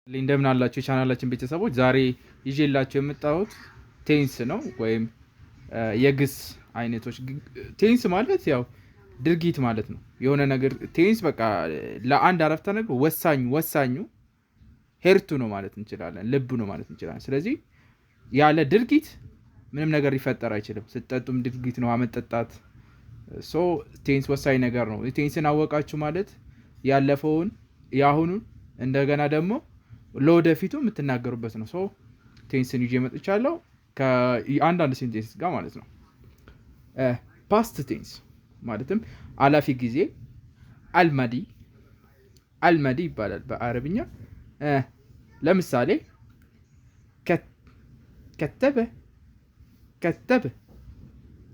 እንደምን አላችሁ የቻናላችን ቤተሰቦች፣ ዛሬ ይዤላችሁ የመጣሁት ቴንስ ነው ወይም የግስ አይነቶች። ቴንስ ማለት ያው ድርጊት ማለት ነው። የሆነ ነገር ቴንስ በቃ ለአንድ አረፍተ ነገር ወሳኙ ሄርቱ ነው ማለት እንችላለን፣ ልቡ ነው ማለት እንችላለን። ስለዚህ ያለ ድርጊት ምንም ነገር ሊፈጠር አይችልም። ስትጠጡም ድርጊት ነው አመጠጣት። ቴንስ ወሳኝ ነገር ነው። ቴንስን አወቃችሁ ማለት ያለፈውን፣ የአሁኑን እንደገና ደግሞ ለወደፊቱ የምትናገሩበት ነው። ቴንስን ይዤ መጥቻለሁ ከአንዳንድ ሴንቴንስ ጋር ማለት ነው። ፓስት ቴንስ ማለትም አላፊ ጊዜ አልማዲ ይባላል በአረብኛ። ለምሳሌ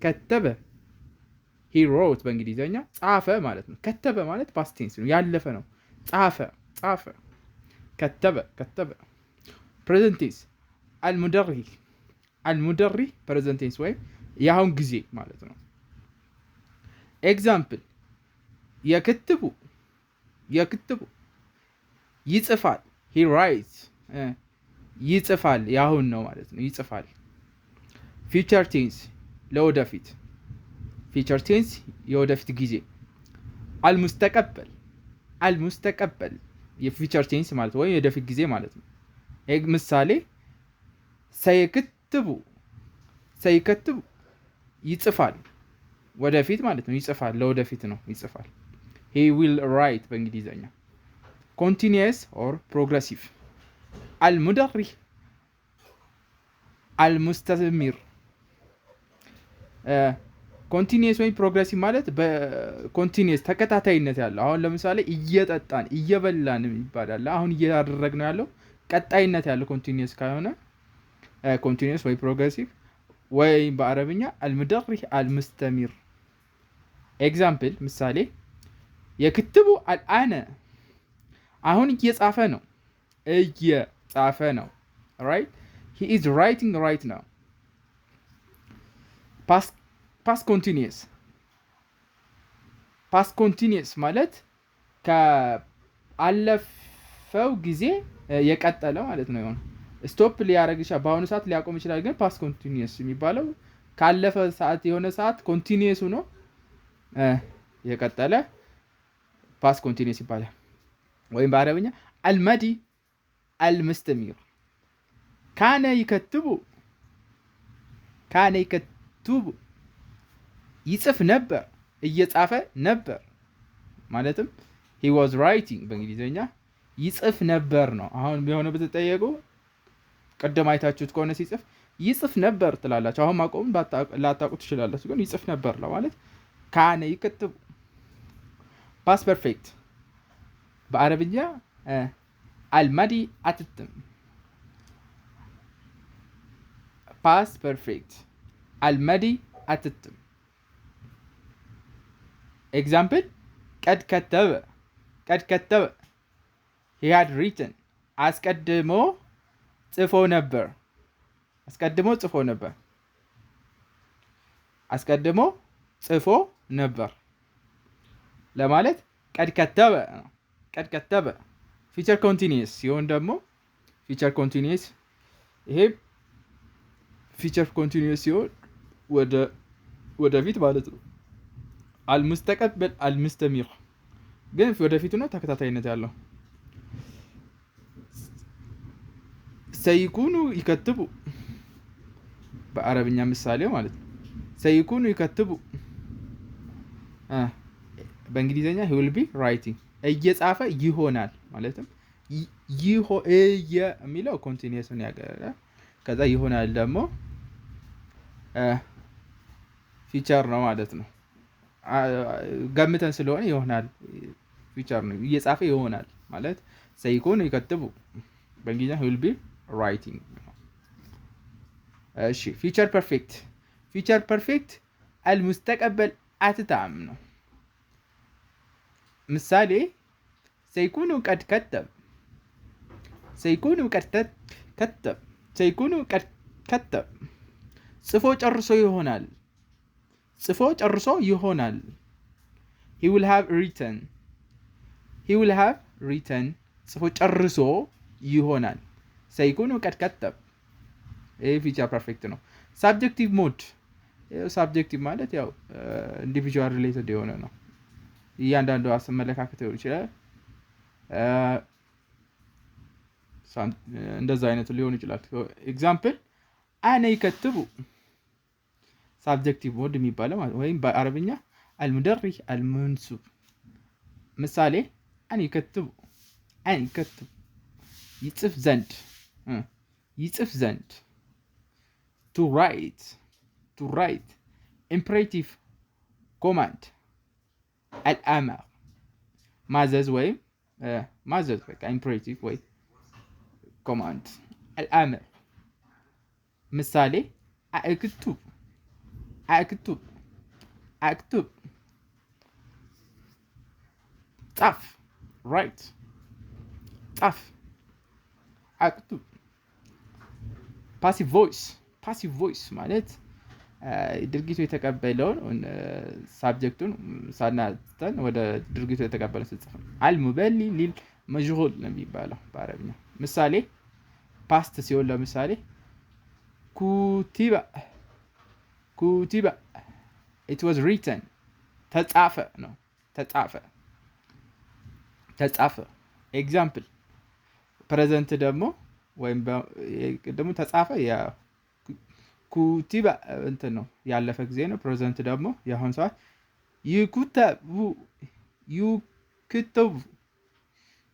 ከተበ he wrote በእንግሊዘኛ ጻፈ ማለት ነው። ከተበ ማለት ፓስት ቴንስ ነው፣ ያለፈ ነው። ጻፈ ከተበ ፕሬዘንት ቴንስ አልሙደሪ ፕሬዘንት ቴንስ ወይም የአሁን ጊዜ ማለት ነው። ኤግዛምፕል የክትቡ ይጽፋል he writes ይጽፋል የአሁን ነው ማለት ነው፣ ይጽፋል። ፊውቸር ቴንስ ለወደፊት፣ ፊውቸር ቴንስ የወደፊት ጊዜ። አልሙስተቀበል የፊውቸር ቴንስ ማለት ወይም የወደፊት ጊዜ ማለት ነው። ምሳሌ ሰይክትቡ ይጽፋል ወደፊት ማለት ነው፣ ይጽፋል ለወደፊት ነው፣ ይጽፋል። he will write በእንግሊዘኛ። ኮንቲኒየስ ኦር ፕሮግረሲቭ አልሙደሪ አልሙስተሚር። ኮንቲኒየስ ወይም ፕሮግረሲቭ ማለት በኮንቲኒየስ ተከታታይነት ያለው። አሁን ለምሳሌ እየጠጣን እየበላን ይባላል። አሁን እያደረግነው ያለው ቀጣይነት ያለው ኮንቲኒየስ ከሆነ ኮንቲኒየስ ወይ ፕሮግረሲቭ ወይም በአረብኛ አልሙደሪ አልሙስተሚር። ኤግዛምፕል ምሳሌ የክትቡ አልአነ አሁን እየጻፈ ነው። right he is writing right now. past continuous ማለት ከአለፈው ጊዜ የቀጠለ ማለት ነው። የሆነ ስቶፕ ሊያደርግ ይችላል፣ በአሁኑ ሰዓት ሊያቆም ይችላል። ግን ፓስት ኮንቲኒየስ የሚባለው ካለፈ ሰዓት የሆነ ሰዓት ኮንቲኒየስ ሆኖ የቀጠለ ፓስት ኮንቲኒየስ ይባላል። ወይም በአረብኛ አልመዲ አልሙስተሚር። ካነ ይከትቡ ይጽፍ ነበር፣ እየጻፈ ነበር ማለትም he was writing በእንግሊዘኛ ይጽፍ ነበር ነው። አሁን የሆነ ብትጠየቁ ቀደም አይታችሁት ከሆነ ሲጽፍ ይጽፍ ነበር ትላላችሁ። አሁን ማቆም ላታውቁ ትችላላችሁ፣ ግን ይጽፍ ነበር ለማለት ካነ ይከትቡ። ፓስት ፐርፌክት በአረብኛ አልማዲ አትትም። ፓስት ፐርፌክት አልማዲ አትትም። ኤግዛምፕል ቀድ ከተበ he had written አስቀድሞ ጽፎ ነበር ለማለት ቀድ ከተበ። ፊቸር ኮንቲኒየስ ሲሆን ደግሞ ይሄ ፊቸር ኮንቲኒየስ ሲሆን ወደፊት ማለት ነው። አልሙስተቀበል አልሙስተሚር ግን ወደፊቱ ነው፣ ተከታታይነት ያለው። ሰይኩኑ ይከትቡ በአረብኛ ምሳሌ ማለት ነው። ሰይኩኑ ይከትቡ በእንግሊዘኛ he will be writing እየጻፈ ይሆናል ማለትም የሚለው ኮንቲኒየስን ያገረ። ከዛ ይሆናል ደግሞ ፊቸር ነው ማለት ነው። ገምተን ስለሆነ ይሆናል ፊቸር ነው፣ እየጻፈ ይሆናል ማለት ሰይኩኑ ይከትቡ በእንግሊዘኛ he will be writing። እሺ ፊቸር ፐርፌክት አልሙስተቀበል አትታም ነው። ምሳሌ ሰይኩኑ ቀድ ከተብ ጽፎ ጨርሶ ይሆናል። he will have written ጽፎ ጨርሶ ይሆናል። ሰይኩኑ ቀድ ከተብ። ይህ ፊቸር ፐርፌክት ነው። ሳብጀክቲቭ ሞድ ሳብጀክቲቭ ማለት ያው ኢንዲቪጁዋል ሪሌትድ የሆነ ነው። እያንዳንዱ አመለካከት ሊሆን ይችላል። እንደዛ አይነቱ ሊሆን ይችላል። ኤግዛምፕል አነ ይከትቡ ሳብጀክቲቭ ሞድ የሚባለው ወይም በአረብኛ አልሙደሪ አልመንሱብ። ምሳሌ አነ ይከትቡ ይጽፍ ዘንድ ይጽፍ ዘንድ። ቱ ራይት ኢምፕሬቲቭ ኮማንድ አልአመር ማዘዝ ወይም ማዘዝ በቃ ኢምፕሬቲቭ ወይ ኮማንድ አልአመር። ምሳሌ አክቱብ ጻፍ ራይት ጻፍ አክቱብ። ፓሲቭ ቮይስ ማለት ድርጊቱ የተቀበለውን ሳብጀክቱን ሳናተን ወደ ድርጊቱ የተቀበለ ስጽፍ ነው። አልሙበሊ ሊል መጅሁል ነው የሚባለው በአረብኛ። ምሳሌ ፓስት ሲሆን ለምሳሌ ኩቲባ ኢት ዋዝ ሪተን ተጻፈ ነው ተጻፈ። ኤግዛምፕል ፕሬዘንት ደግሞ ወይም ደግሞ ተጻፈ ኩቲባ እንትን ነው ያለፈ ጊዜ ነው። ፕሬዘንት ደግሞ የአሁን ሰዓት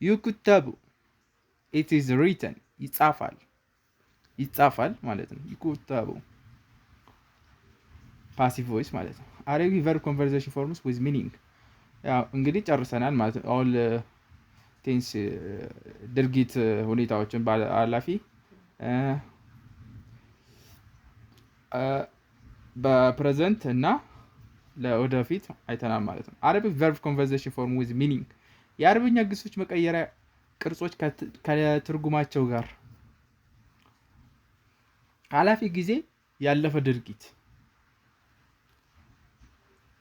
ይኩተቡ ኢት ኢዝ ሪተን ይጻፋል ማለት ነው። ይኩተቡ ፓሲቭ ቮይስ ማለት ነው። አሬ ቨርብ ኮንቨርሴሽን ፎርምስ ዊዝ ሚኒንግ። ያው እንግዲህ ጨርሰናል ማለት ነው። ኦል ቴንስ ድርጊት ሁኔታዎችን አላፊ በፕሬዘንት እና ለወደፊት አይተናል ማለት ነው። አረቢክ ቨርብ ኮንቨርሴሽን ፎርም ዊዝ ሚኒንግ የአረብኛ ግሶች መቀየሪያ ቅርጾች ከትርጉማቸው ጋር ኃላፊ ጊዜ ያለፈ ድርጊት።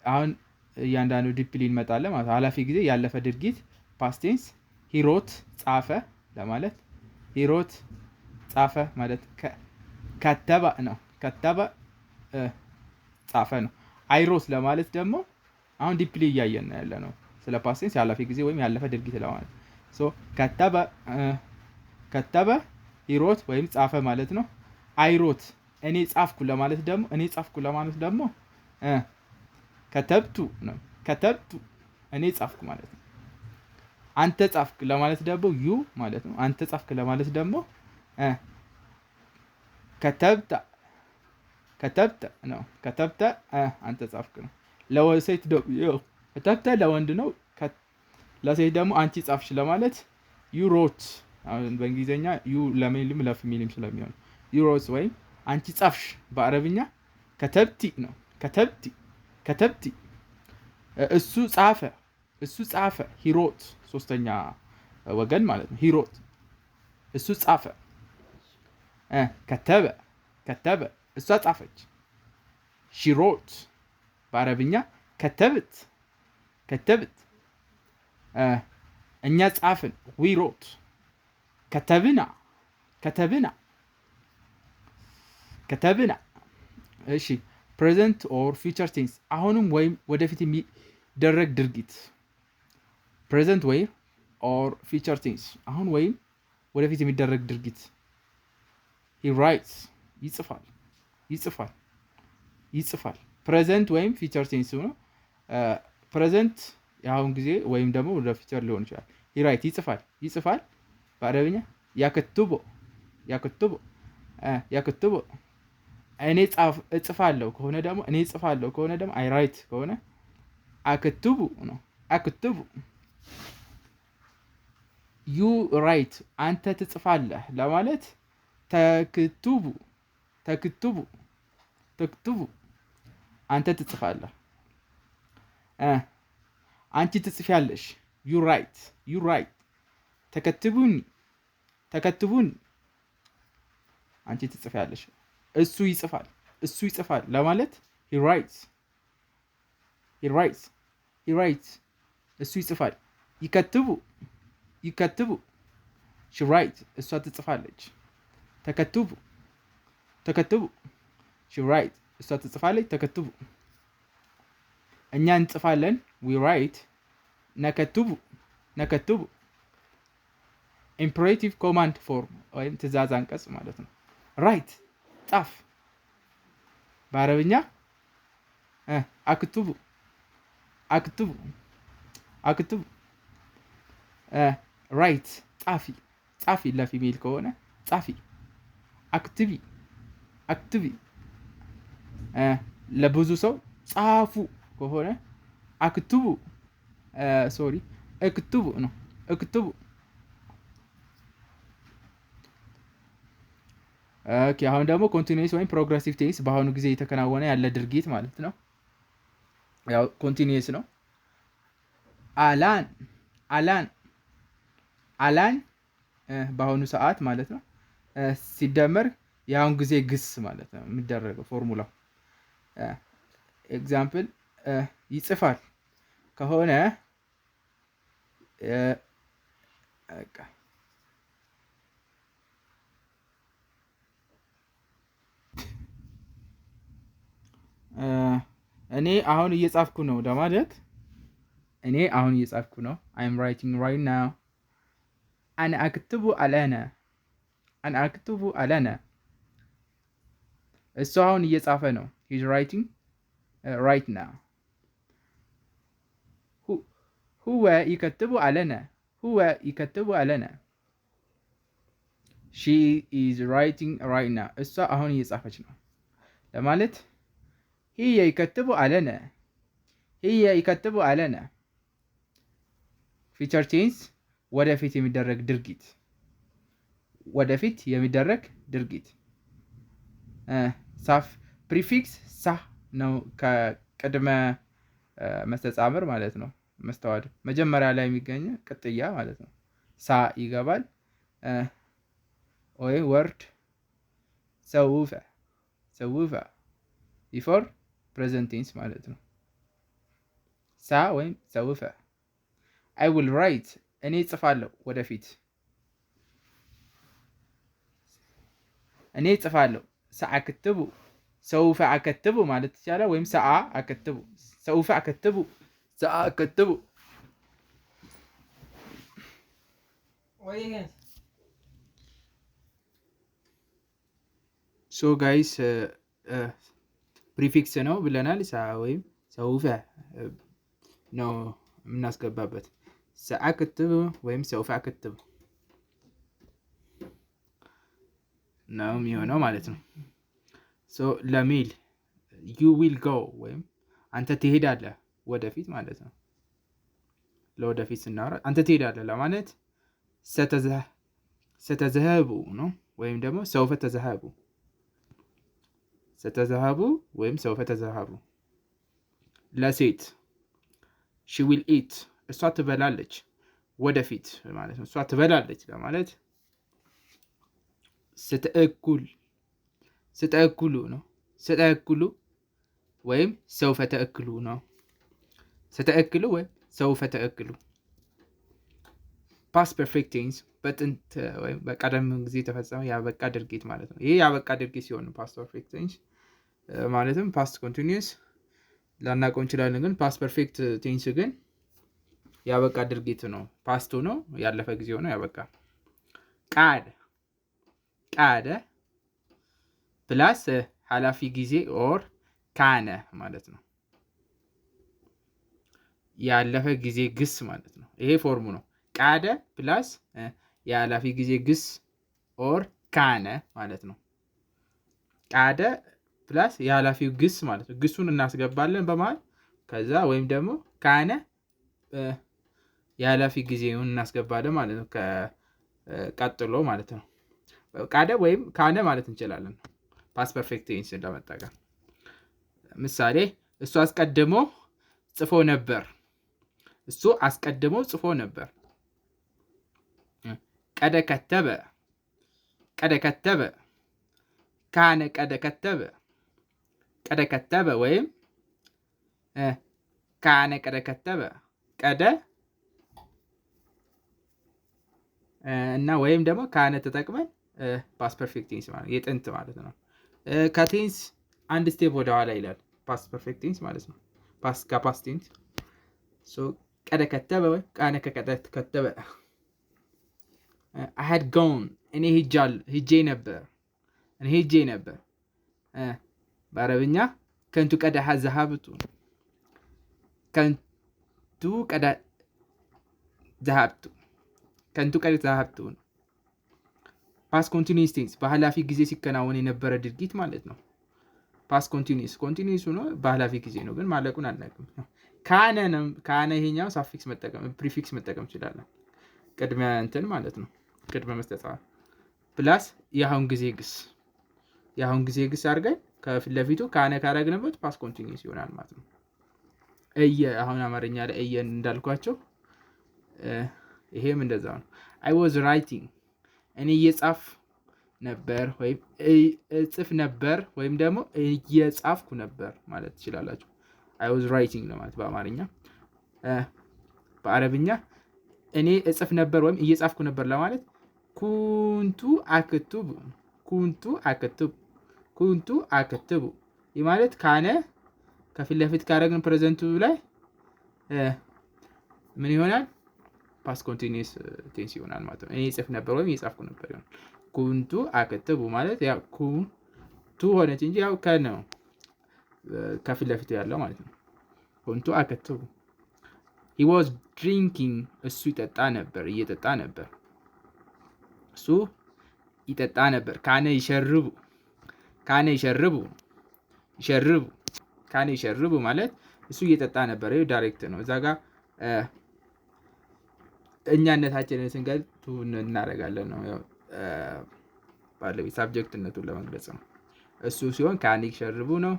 አሁን እያንዳንዱ ዲፕሊን እንመጣለን ማለት ኃላፊ ጊዜ ያለፈ ድርጊት ፓስት ቴንስ ሂሮት ጻፈ ለማለት ሂሮት ጻፈ ማለት ከተበ ነው። ከተበ ጻፈ ነው። አይሮት ለማለት ደግሞ አሁን ዲፕሊ እያየን ያለ ነው ስለ ፓስት ቴንስ ያለፈ ጊዜ ወይም ያለፈ ድርጊት ለማለት ሶ ከተበ ሂሮት ወይም ጻፈ ማለት ነው። አይሮት እኔ ጻፍኩ ለማለት ደግሞ ከተብቱ ነው። ከተብቱ እኔ ጻፍኩ ማለት ነው። አንተ ጻፍክ ለማለት ደግሞ ዩ ማለት ነው። አንተ ጻፍክ ለማለት ደግሞ ከተብተ ነው። ከተብተ አንተ ጻፍክ ነው። ለሴት ደግሞ ከተብተ ለወንድ ነው። ለሴት ደግሞ አንቺ ጻፍሽ ለማለት ዩ ሮት። አሁን በእንግሊዘኛ ዩ ለሜልም ለፊሜልም ስለሚሆን ዩ ሮት ወይም አንቺ ጻፍሽ በአረብኛ ከተብቲ ነው። ከተብቲ እሱ ጻፈ ሂሮት ሶስተኛ ወገን ማለት ነው። ሂሮት እሱ ጻፈ። ከተበ እሷ ጻፈች። ሺሮት በአረብኛ ከተብት እኛ ጻፍን ዊሮት ከተብና እሺ ፕሬዘንት ኦር ፊውቸር ቴንስ አሁንም ወይም ወደፊት የሚደረግ ድርጊት ፕሬዘንት ወይም ኦር ፊውቸር ቴንስ አሁን ወይም ወደፊት የሚደረግ ድርጊት he writes ይጽፋል ፕሬዘንት ወይም ፊውቸር ቴንስ ነው። ፕሬዘንት የአሁን ጊዜ ወይም ደግሞ ወደ ፊውቸር ሊሆን ይችላል። he writes ይጽፋል በአረብኛ ያከትቦ እኔ እጽፋለሁ ከሆነ ደግሞ I write ከሆነ አክትቡ ነው። አክትቡ you write አንተ ትጽፋለህ ለማለት ተክቱቡ አንተ ትጽፋለህ። አንቺ ትጽፊያለሽ you write ተከትቡኒ አንቺ ትጽፊያለሽ። እሱ ይጽፋል ለማለት he writes እሱ ይጽፋል። ይከትቡ ሺ ራይት እሷ ትጽፋለች። ተከትቡ ተከትቡ ሺ ራይት እሷ ትጽፋለች። ተከትቡ እኛ እንጽፋለን። ዊ ራይት። ነከትቡ ነከትቡ ኢምፐሬቲቭ ኮማንድ ፎርም ወይም ትእዛዝ አንቀጽ ማለት ነው። ራይት ጻፍ። በአረብኛ አክቱቡ አክቱቡ አክቱቡ ራይት ጻፊ ጻፊ ለፊሜል ከሆነ ጻፊ። አክትቢ አክትቢ ለብዙ ሰው ጻፉ ከሆነ አክቱቡ ሶሪ እክቱቡ ነው። እክቱቡ ኦኬ። አሁን ደግሞ ኮንቲኒዩስ ወይም ፕሮግረሲቭ ቴንስ በአሁኑ ጊዜ እየተከናወነ ያለ ድርጊት ማለት ነው። ያው ኮንቲኒዩስ ነው። አላን አላን አላን በአሁኑ ሰዓት ማለት ነው። ሲደመር የአሁን ጊዜ ግስ ማለት ነው የሚደረገው ፎርሙላው። ኤግዛምፕል ይጽፋል ከሆነ እኔ አሁን እየጻፍኩ ነው ለማለት እኔ አሁን እየጻፍኩ ነው። I'm writing right now. أنا أكتب الآن. أنا أكتب الآن. እሱ አሁን እየጻፈ ነው። He's writing right now. هو يكتب الآن. هو يكتب الآن. She is writing right now. እሷ አሁን እየጻፈች ነው ለማለት هي يكتب علينا. هي يكتب علينا. ፊቸር ቴንስ ወደፊት የሚደረግ ድርጊት ወደፊት የሚደረግ ድርጊት ሳፍ ፕሪፊክስ ሳ ነው ከቅድመ መስተጻምር ማለት ነው። መስተዋድ መጀመሪያ ላይ የሚገኝ ቅጥያ ማለት ነው። ሳ ይገባል ወይ ወርድ ሰውፈ ሰውፈ ቢፎር ፕሬዘንት ቴንስ ማለት ነው። ሳ ወይም ሰውፈ። አይ ዊል ራይት እኔ እጽፋለሁ ወደፊት እኔ እጽፋለሁ። ሰአክትቡ ሰውፈ አከትቡ ማለት ይቻላል። ወይም ሰአ አከትቡ ሰውፈ አከትቡ ሰአ አከትቡ። ሶ ጋይስ ፕሪፊክስ ነው ብለናል። ሳ ወይም ሰውፈ ነው የምናስገባበት። ሰአክትብ ወይም ሰውፈ አክትብ ነው የሚሆነው ማለት ነው። ሶ ለሜል ዩ ዊል ጎ ወይም አንተ ትሄዳለህ ወደፊት ማለት ነው። ለወደፊት ስናወራ አንተ ትሄዳለህ ለማለት ሰተዘሀቡ ነው ወይም ደግሞ ሰውፈ ተዘሀቡ ስተዘሀቡ ወይም ሰውፈ ተዘሀቡ። ለሴት ሺ ዊል ኢት እሷ ትበላለች ወደፊት ማለት ነው። እሷ ትበላለች ለማለት ስትእኩል ስትእኩሉ ነው። ስትእኩሉ ወይም ሰውፈ ተእክሉ ነው። ስትእክሉ ወይም ሰውፈ ተእክሉ። ፓስት ፐርፌክት ቴንስ በጥንት ወይም በቀደም ጊዜ የተፈጸመ ያበቃ ድርጊት ማለት ነው። ይሄ ያበቃ ድርጊት ሲሆን ፓስት ፐርፌክት ቴንስ ማለትም ፓስት ኮንቲኒዩስ ላናውቀው እንችላለን። ግን ፓስት ፐርፌክት ቴንስ ግን ያበቃ ድርጊት ነው። ፓስቱ ነው ያለፈ ጊዜ ሆኖ ያበቃ። ቃደ ቃደ ፕላስ ኃላፊ ጊዜ ኦር ካነ ማለት ነው። ያለፈ ጊዜ ግስ ማለት ነው። ይሄ ፎርሙ ነው። ቃደ ፕላስ የኃላፊ ጊዜ ግስ ኦር ካነ ማለት ነው። ቃደ ፕላስ የኃላፊው ግስ ማለት ነው። ግሱን እናስገባለን በመሃል ከዛ ወይም ደግሞ ካነ የኃላፊ ጊዜውን እናስገባለን ማለት ነው። ቀጥሎ ማለት ነው። ቃደ ወይም ካነ ማለት እንችላለን ፓስት ፐርፌክት ቴንስ ለመጠቀም። ምሳሌ እሱ አስቀድሞ ጽፎ ነበር። እሱ አስቀድሞ ጽፎ ነበር። ቀደ ከተበ ቀደ ከተበ ካነ ቀደ ከተበ ቀደ ከተበ ወይም ካነ ቀደ ከተበ። ቀደ እና ወይም ደግሞ ካነ ተጠቅመን ፓስት ፐርፌክት ቴንስ ማለት የጥንት ማለት ነው። ከቴንስ አንድ ስቴፕ ወደ ኋላ ይላል ፓስት ፐርፌክት ቴንስ ማለት ነው። ከፓስት ቴንስ ቀደ ከተበ ወይ ቃነ ከቀደ ከተበ I had gone እኔ ሄጄ ነበር በአረብኛ ከንቱ ቀደ ዘሀብቱ ከንቱ ቀደ ዘሀብቱ ነው። ፓስት ኮንቲኒስ ቴንስ በኃላፊ ጊዜ ሲከናወን የነበረ ድርጊት ማለት ነው። ፓስት ኮንቲኒስ ሆኖ በኃላፊ ጊዜ ነው፣ ግን ማለቁን አናውቅም። ካነ ይሄኛው ሳፊክስ መጠቀም ፕሪፊክስ መጠቀም እንችላለን። ቅድሚያ እንትን ማለት ነው፣ ቅድመ መስጠት ፕላስ የአሁን ጊዜ ግስ አድርገን ከፊት ለፊቱ ካነ ካረግንበት ፓስት ኮንቲኒስ ይሆናል ማለት ነው። አሁን አማርኛ ላይ እየን እንዳልኳቸው ይሄም እንደዛው ነው። አይ ዋዝ ራይቲንግ እኔ እየጻፍ ነበር ወይም እጽፍ ነበር ወይም ደግሞ እየጻፍኩ ነበር ማለት ትችላላችሁ። አይ ዋዝ ራይቲንግ ለማለት በአማርኛ። በአረብኛ እኔ እጽፍ ነበር ወይም እየጻፍኩ ነበር ለማለት ኩንቱ አክቱቡ ይህ ማለት ካነ ከፊት ለፊት ካረግን ፕሬዘንቱ ላይ ምን ይሆናል? ፓስት ኮንቲኒስ ቴንስ ይሆናል ማለት ነው። እኔ እጽፍ ነበር ወይም እየጻፍኩ ነበር ይሆናል። ኩንቱ አክቱቡ ማለት ያው ኩንቱ ሆነች እንጂ ያው ከነ ነው ከፊት ለፊቱ ያለው ማለት ነው። ኩንቱ አክቱቡ he was drinking እሱ እየጠጣ ነበር። ካነ ይሸርቡ ማለት እሱ እየጠጣ ነበር። ይኸው ዳይሬክት ነው። እዛ ጋር እኛነታችንን ስንገልጥ እናደርጋለን ነው፣ ያው ባለቤት ሳብጀክትነቱን ለመግለጽ ነው። እሱ ሲሆን ካነ ይሸርቡ ነው።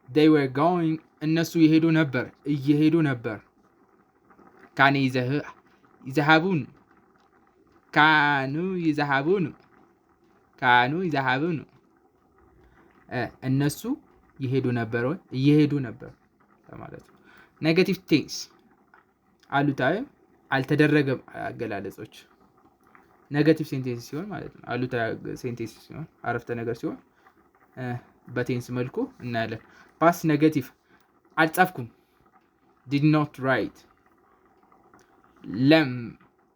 they were going እነሱ እየሄዱ ነበር። ካኑ ይዘሃቡን እነሱ እየሄዱ ነበር ማለት ነው። ኔጋቲቭ ቴንስ አሉታዊ አልተደረገም አገላለጾች ኔጋቲቭ ሴንቴንስ ሲሆን ማለት ነው። አሉታዊ ሴንቴንስ ሲሆን አረፍተ ነገር ሲሆን በቴንስ መልኩ እናያለን። ፓስት ኔጋቲቭ አልጻፍኩም did not write ለም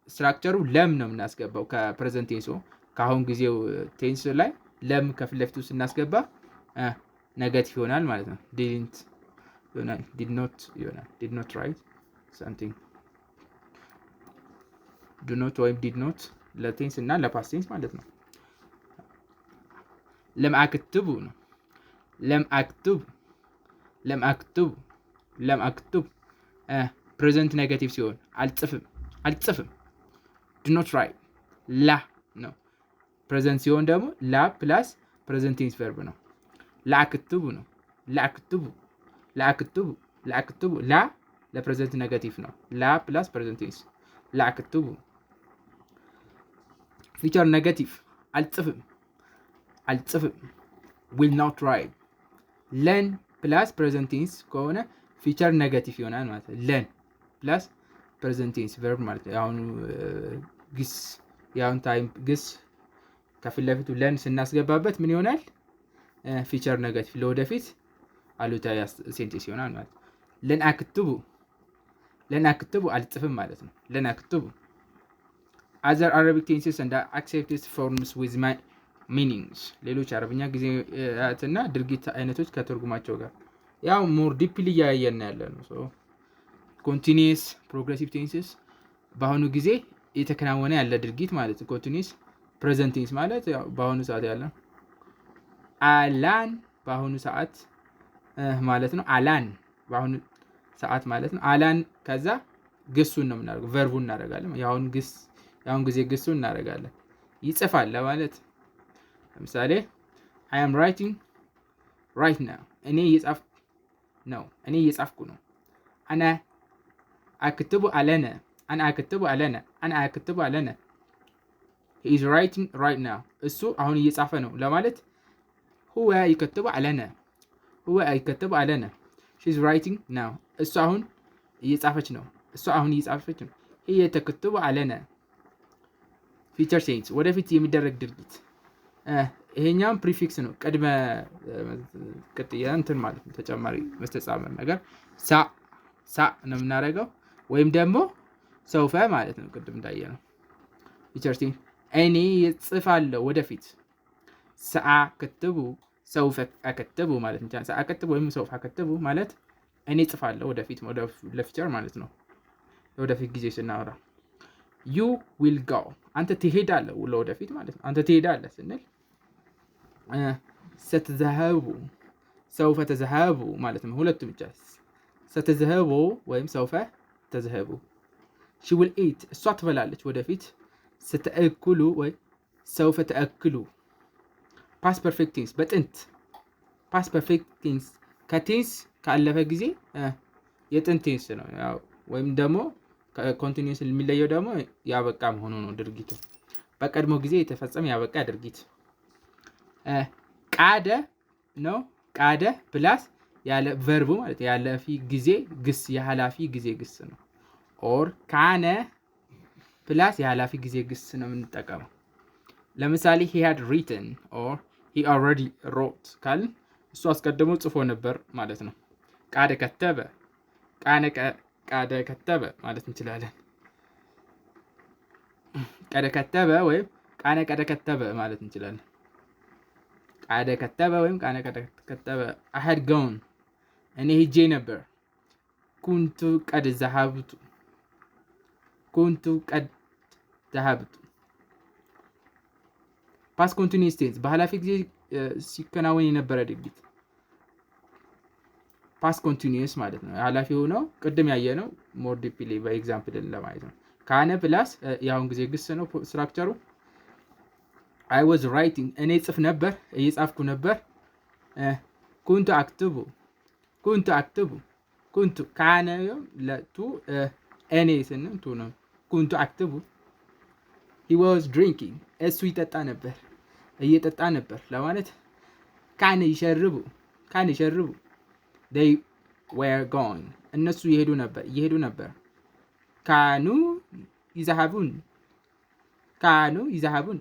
ስትራክቸሩ ለም ነው የምናስገባው ከፕሬዘንት ቴንስ ከአሁን ጊዜው ቴንስ ላይ ለም ከፊት ለፊቱ ስናስገባ ኔጋቲቭ ይሆናል ማለት ነው። didn't ይሆናል did not write something do not ወይም did not ለቴንስ እና ለፓስት ቴንስ ማለት ነው። ለም አክቱብ ፕሬዘንት ኔጋቲቭ ሲሆን አልጽፍም do not write ላ ነው። ፕሬዘንት ሲሆን ደግሞ ላ ፕላስ ፕሬዘንት ቴንስ ቨርብ ነው። ላአክቱቡ ላ ለፕሬዘንት ኔጋቲቭ ነው። ላ ፕላስ ፕሬዘንት ቴንስ ላአክቱቡ። ፊቸር ኔጋቲቭ አልጽፍም will not write ለን ፕላስ ፕሬዘንት ቴንስ ከሆነ ፊቸር ኔጋቲቭ ይሆናል ማለት ነው። ለን ፕላስ ፕሬዘንት ቴንስ ቨርብ ማለት ነው። አሁን ግስ የአሁን ታይም ግስ ከፊት ለፊቱ ለን ስናስገባበት ምን ይሆናል? ፊቸር ኔጋቲቭ ለወደፊት አሉታዊ ሴንቴንስ ይሆናል ማለት ነው። ለን አክቱቡ አልጽፍም ማለት ነው። ለን አክቱቡ other Arabic tenses and accepted forms with meanings ሌሎች አረብኛ ጊዜያትና ድርጊት አይነቶች ከትርጉማቸው ጋር ያው ሞር ዲፕሊ እያየን ያለ ነው። ኮንቲኒየስ ፕሮግሬሲቭ ቴንስስ በአሁኑ ጊዜ እየተከናወነ ያለ ድርጊት ማለት ነው። ኮንቲኒየስ ፕሬዘንት ቴንስ ማለት ያው በአሁኑ ሰዓት ያለ አላን በአሁኑ ሰዓት ማለት ነው። አላን በአሁኑ ሰዓት ማለት ነው። አላን ከዛ ግሱን ነው የምናደርገው፣ ቨርቡን እናደርጋለን። የአሁን ጊዜ ግሱን እናደርጋለን። ይጽፋል ለማለት ለምሳሌ I am writing right now እኔ እየጻፍኩ ነው። አና አክቱቡ አለነ he is writing right now እሱ አሁን እየጻፈ ነው ለማለት ሁወ ይከትቡ አለነ she is writing now እሱ አሁን እየጻፈች ነው። هي تكتب علينا ፊቸር ቴንስ ወደፊት የሚደረግ ድርጊት ይሄኛም ፕሪፊክስ ነው ቅድመ ቅጥያ እንትን ማለት ነው ተጨማሪ መስተጻምር ነገር ሳ ነው የምናደርገው ወይም ደግሞ ሰውፈ ማለት ነው ቅድም እንዳየነው ፊቸር ቴንስ እኔ እጽፋለሁ ወደፊት ሰአከትቡ ሰውፈ አከትቡ ማለት ነው ሰአከትቡ ወይም ሰውፈ አከትቡ ማለት እኔ እጽፋለሁ ወደፊት ለፊቸር ማለት ነው ወደፊት ጊዜ ስናወራ you will go አንተ ትሄዳለህ ወደፊት ማለት ነው አንተ ትሄዳለህ ስንል ستذهبوا سوف تذهبوا ማለት ነው ሁለቱም ብቻ ستذهبوا ወይም سوف تذهبوا she will eat እሷ ትበላለች ወደፊት ستأكلوا ወይ سوف تأكلوا past perfect tense በጥንት past perfect tense ከቴንስ ካለፈ ጊዜ የጥንት ቴንስ ነው ያው ወይም ደግሞ ኮንቲኒዩስ የሚለየው ደግሞ ያበቃ መሆኑ ነው ድርጊቱ በቀድሞ ጊዜ የተፈጸመ ያበቃ ድርጊት ቃደ ነው ቃደ ፕላስ ያለ ቨርቡ ማለት ያለፊ ጊዜ ግስ የሐላፊ ጊዜ ግስ ነው ኦር ካነ ፕላስ የሐላፊ ጊዜ ግስ ነው የምንጠቀመው ለምሳሌ he had written or he already wrote ካል እሱ አስቀድሞ ጽፎ ነበር ማለት ነው ቃደ ከተበ ቃደ ከተበ ማለት እንችላለን ቃደ ከተበ ወይም ቃደ ከተበ ማለት እንችላለን ቃደ ከተበ ወይም ቃደ ከተበ I had gone እኔ ሄጄ ነበር ኩንቱ ቀድ ዘሃብቱ ፓስ ኮንቲኒዩስ ቴንስ በሐላፊ ጊዜ ሲከናወን የነበረ ድርጊት ፓስ ኮንቲኒዩስ ማለት ነው ሐላፊ ሆኖ ቅድም ያየነው ሞር ዲፕሊ በኤግዛምፕል ለማየት ነው ካነ ፕላስ ያውን ጊዜ ግስ ነው ስትራክቸሩ I was writing እኔ ጽፍ ነበር እየጻፍኩ ነበር ኩንቱ አክትቡ ኩንቱ ካነ ለቱ እኔ ስንል ቱ ነው ኩንቱ አክትቡ he was drinking እሱ ይጠጣ ነበር እየጠጣ ነበር ለማለት ካነ ይሸርቡ they were going እነሱ ይሄዱ ነበር ካኑ ይዛሃቡን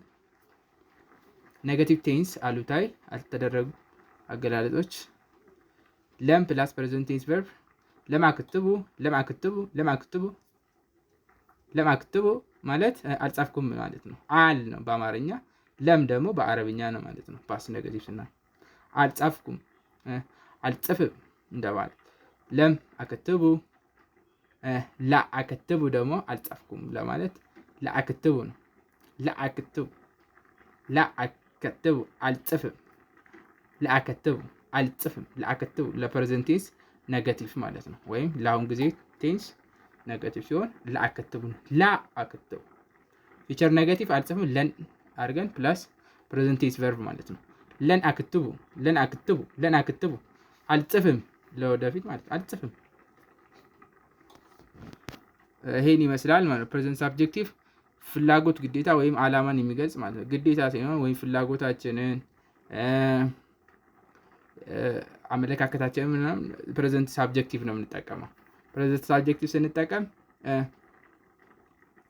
ኔጋቲቭ ቴንስ አሉታዊ አልተደረጉ አገላለጾች ለም ፕላስ ፕሬዘንት ቴንስ ቨርብ ለማክትቡ ማለት አልጻፍኩም ማለት ነው አል ነው በአማርኛ ለም ደግሞ በአረብኛ ነው ማለት ነው ፓስ ኔጋቲቭ እና አልጻፍኩም አልጽፍም እንደማለት ለም አከትቡ ላ አከትቡ ደግሞ አልጻፍኩም ለማለት ለአከትቡ ነው ለአከትቡ አልጽፍም ለአከትቡ ለፕሬዘንት ቴንስ ኔጋቲቭ ማለት ነው ወይም ለአሁን ጊዜ ቴንስ ኔጋቲቭ ሲሆን ለአከትቡ ነው ለአከትቡ ፊቸር ኔጋቲቭ አልጽፍም ለን አድርገን ፕላስ ፕሬዘንት ቴንስ ቨርብ ማለት ነው ለን አክትቡ አልጽፍም ለወደፊት ማለት አልጽፍም ይሄን ይመስላል ማለት ፕሬዘንት ሳብጀክቲቭ ፍላጎት ግዴታ ወይም አላማን የሚገልጽ ማለት ነው ግዴታ ሳይሆን ወይም ፍላጎታችንን አመለካከታችንን ምናምን ፕሬዘንት ሳብጀክቲቭ ነው የምንጠቀመው ፕሬዘንት ሳብጀክቲቭ ስንጠቀም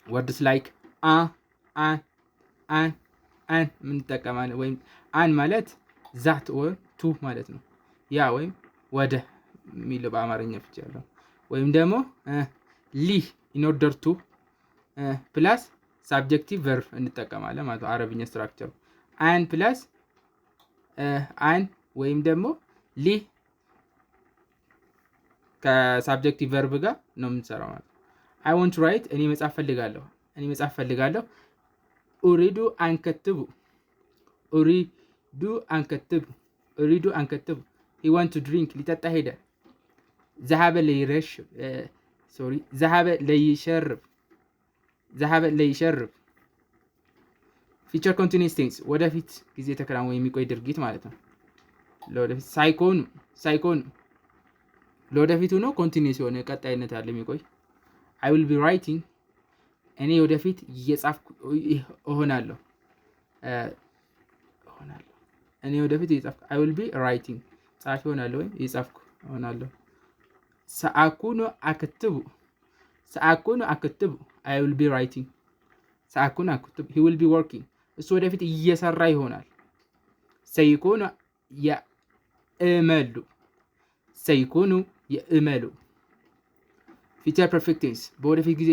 ወርድስ ላይክ አን የምንጠቀማለን ወይም አን ማለት ዛት ኦር ቱ ማለት ነው ያ ወይም ወደ የሚለው በአማርኛ ፍቺ ያለው ወይም ደግሞ ሊ in order to ፕላስ ሳብጀክቲቭ ቨርብ እንጠቀማለን ማለት ነው አረብኛ ስትራክቸሩ አን ፕላስ አን ወይም ደግሞ ሊ ከሳብጀክቲቭ ቨርብ ጋር ነው የምንሰራው ማለት I want to write እኔ መጻፍ ፈልጋለሁ ኡሪዱ አንከትቡ he want to drink ሊጠጣ ሄደ ذهب ለይሸርብ ፊቸር ኮንቲኒዩስ ቴንስ ወደፊት ጊዜ ተከናውኖ የሚቆይ ድርጊት ማለት ነው ለወደፊት ሳይኮኑ ለወደፊት ሆኖ ኮንቲኒዩስ የሆነ ቀጣይነት ያለው የሚቆይ I will be writing እኔ ወደፊት እየጻፍኩ እሆናለሁ እኔ ወደፊት እየጻፍኩ I will be writing ጻፊ እሆናለሁ ወይ እየጻፍኩ እሆናለሁ ሰአኩኑ አክትቡ I will be writing سأكون أكتب he will be working እሱ ወደፊት እየሰራ ይሆናል سيكون يأمل سيكون يأمل future perfect tense በወደፊት ጊዜ